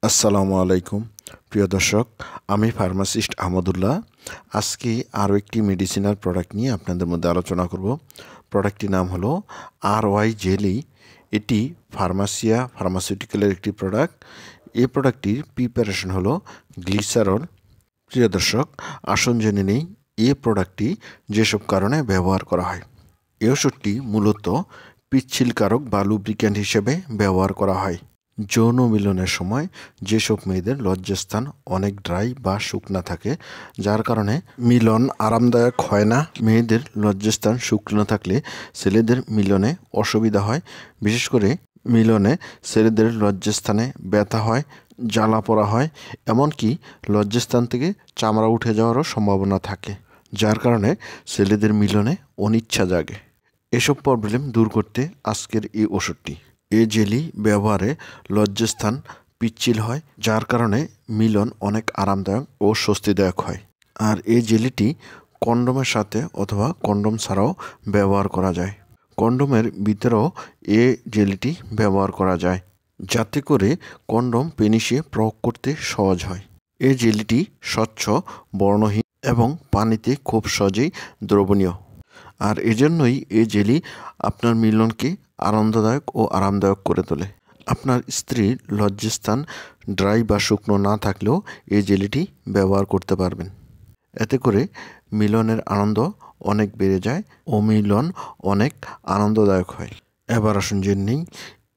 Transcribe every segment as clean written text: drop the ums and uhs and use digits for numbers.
আসসালামু আলাইকুম প্রিয় দর্শক, আমি ফার্মাসিস্ট আহমদুল্লাহ। আজকে আরও একটি মেডিসিনাল প্রোডাক্ট নিয়ে আপনাদের মধ্যে আলোচনা করব। প্রোডাক্টটির নাম হলো RY জেলি। এটি ফার্মাসিউটিক্যালের একটি প্রোডাক্ট। এই প্রোডাক্টটির প্রিপারেশন হলো গ্লিসারল। প্রিয় দর্শক, আসুন জেনে নেই এই প্রোডাক্টটি যেসব কারণে ব্যবহার করা হয়। এই ওষুধটি মূলত পিচ্ছিলকারক বা লুব্রিক্যান্ট হিসেবে ব্যবহার করা হয়। যৌন মিলনের সময় যেসব মেয়েদের লজ্জাস্থান অনেক ড্রাই বা শুকনা থাকে, যার কারণে মিলন আরামদায়ক হয় না। মেয়েদের লজ্জাস্থান শুকনো থাকলে ছেলেদের মিলনে অসুবিধা হয়। বিশেষ করে মিলনে ছেলেদের লজ্জাস্থানে ব্যথা হয়, জ্বালা পোড়া হয়, এমনকি লজ্জাস্থান থেকে চামড়া উঠে যাওয়ারও সম্ভাবনা থাকে, যার কারণে ছেলেদের মিলনে অনিচ্ছা জাগে। এসব প্রবলেম দূর করতে আজকের এই ওষুধটি। এই জেলি ব্যবহারে লজ্জাস্থান পিচ্ছিল হয়, যার কারণে মিলন অনেক আরামদায়ক ও স্বস্তিদায়ক হয়। আর এই জেলিটি কন্ডোমের সাথে অথবা কন্ডোম ছাড়াও ব্যবহার করা যায়। কন্ডোমের ভিতরেও এই জেলিটি ব্যবহার করা যায়, যাতে করে কন্ডোম পেনিসে প্রয়োগ করতে সহজ হয়। এই জেলিটি স্বচ্ছ, বর্ণহীন এবং পানিতে খুব সহজেই দ্রবণীয়। আর এজন্যই এই জেলি আপনার মিলনকে আনন্দদায়ক ও আরামদায়ক করে তোলে। আপনার স্ত্রীর লজ্জাস্থান ড্রাই বা শুকনো না থাকলেও এই জেলিটি ব্যবহার করতে পারবেন। এতে করে মিলনের আনন্দ অনেক বেড়ে যায় ও মিলন অনেক আনন্দদায়ক হয়। এবার আসুন জেনে নিই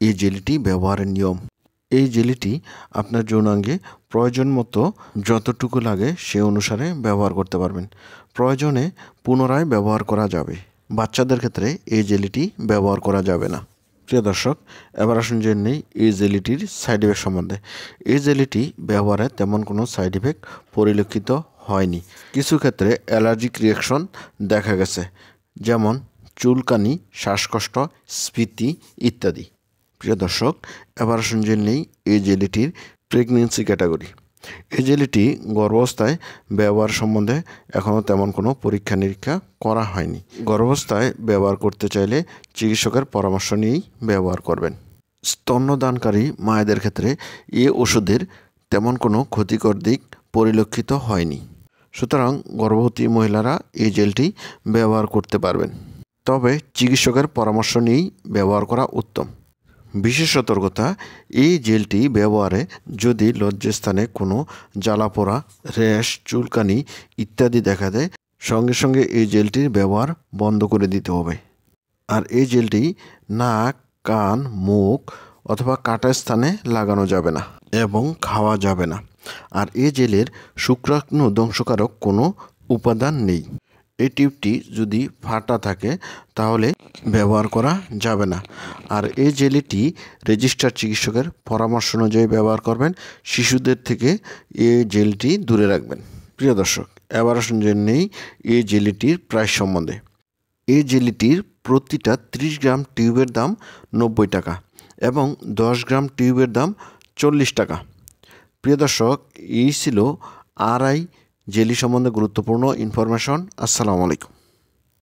এই জেলিটি ব্যবহারের নিয়ম। এই জেলিটি আপনার যৌনাঙ্গে প্রয়োজন মতো যতটুকু লাগে সে অনুসারে ব্যবহার করতে পারবেন। প্রয়োজনে পুনরায় ব্যবহার করা যাবে। বাচ্চাদের ক্ষেত্রে এই জেলিটি ব্যবহার করা যাবে না। প্রিয় দর্শক, এবার আসুন জেনে নেই এই জেলিটির সাইড ইফেক্ট সম্বন্ধে। এই জেলিটি ব্যবহারে তেমন কোনো সাইড ইফেক্ট পরিলক্ষিত হয়নি। কিছু ক্ষেত্রে অ্যালার্জিক রিয়াকশন দেখা গেছে, যেমন চুলকানি, শ্বাসকষ্ট, স্ফীতি ইত্যাদি। প্রিয় দর্শক, এবার আসুন জেনে নেই এই জেলিটির প্রেগনেন্সি ক্যাটাগরি। এই জেলিটি গর্ভাবস্থায় ব্যবহার সম্বন্ধে এখনও তেমন কোনো পরীক্ষা নিরীক্ষা করা হয়নি। গর্ভাবস্থায় ব্যবহার করতে চাইলে চিকিৎসকের পরামর্শ নিয়েই ব্যবহার করবেন। স্তন্যদানকারী মায়েদের ক্ষেত্রে এই ওষুধের তেমন কোনো ক্ষতিকর দিক পরিলক্ষিত হয়নি। সুতরাং গর্ভবতী মহিলারা এই জেলটি ব্যবহার করতে পারবেন, তবে চিকিৎসকের পরামর্শ নিয়েই ব্যবহার করা উত্তম। বিশেষ সতর্কতা, এই জেলটি ব্যবহারে যদি লজ্জাস্থানে কোনো জ্বালাপোড়া, র্যাশ, চুলকানি ইত্যাদি দেখা দেয়, সঙ্গে সঙ্গে এই জেলটির ব্যবহার বন্ধ করে দিতে হবে। আর এই জেলটি নাক, কান, মুখ অথবা কাটা স্থানে লাগানো যাবে না এবং খাওয়া যাবে না। আর এই জেলের শুক্রাণু ধ্বংসকারক কোনো উপাদান নেই। এই টিউবটি যদি ফাটা থাকে তাহলে ব্যবহার করা যাবে না। আর এই জেলিটি রেজিস্টার্ড চিকিৎসকের পরামর্শ অনুযায়ী ব্যবহার করবেন। শিশুদের থেকে এই জেলটি দূরে রাখবেন। প্রিয় দর্শক, এবার আসুন জেনে নেই এই জেলিটির প্রাইস সম্বন্ধে। এই জেলিটির প্রতিটা 30 গ্রাম টিউবের দাম 90 টাকা এবং 10 গ্রাম টিউবের দাম 40 টাকা। প্রিয় দর্শক, এই ছিল RY জেলি সম্বন্ধে গুরুত্বপূর্ণ ইনফরমেশন। আসসালামু আলাইকুম।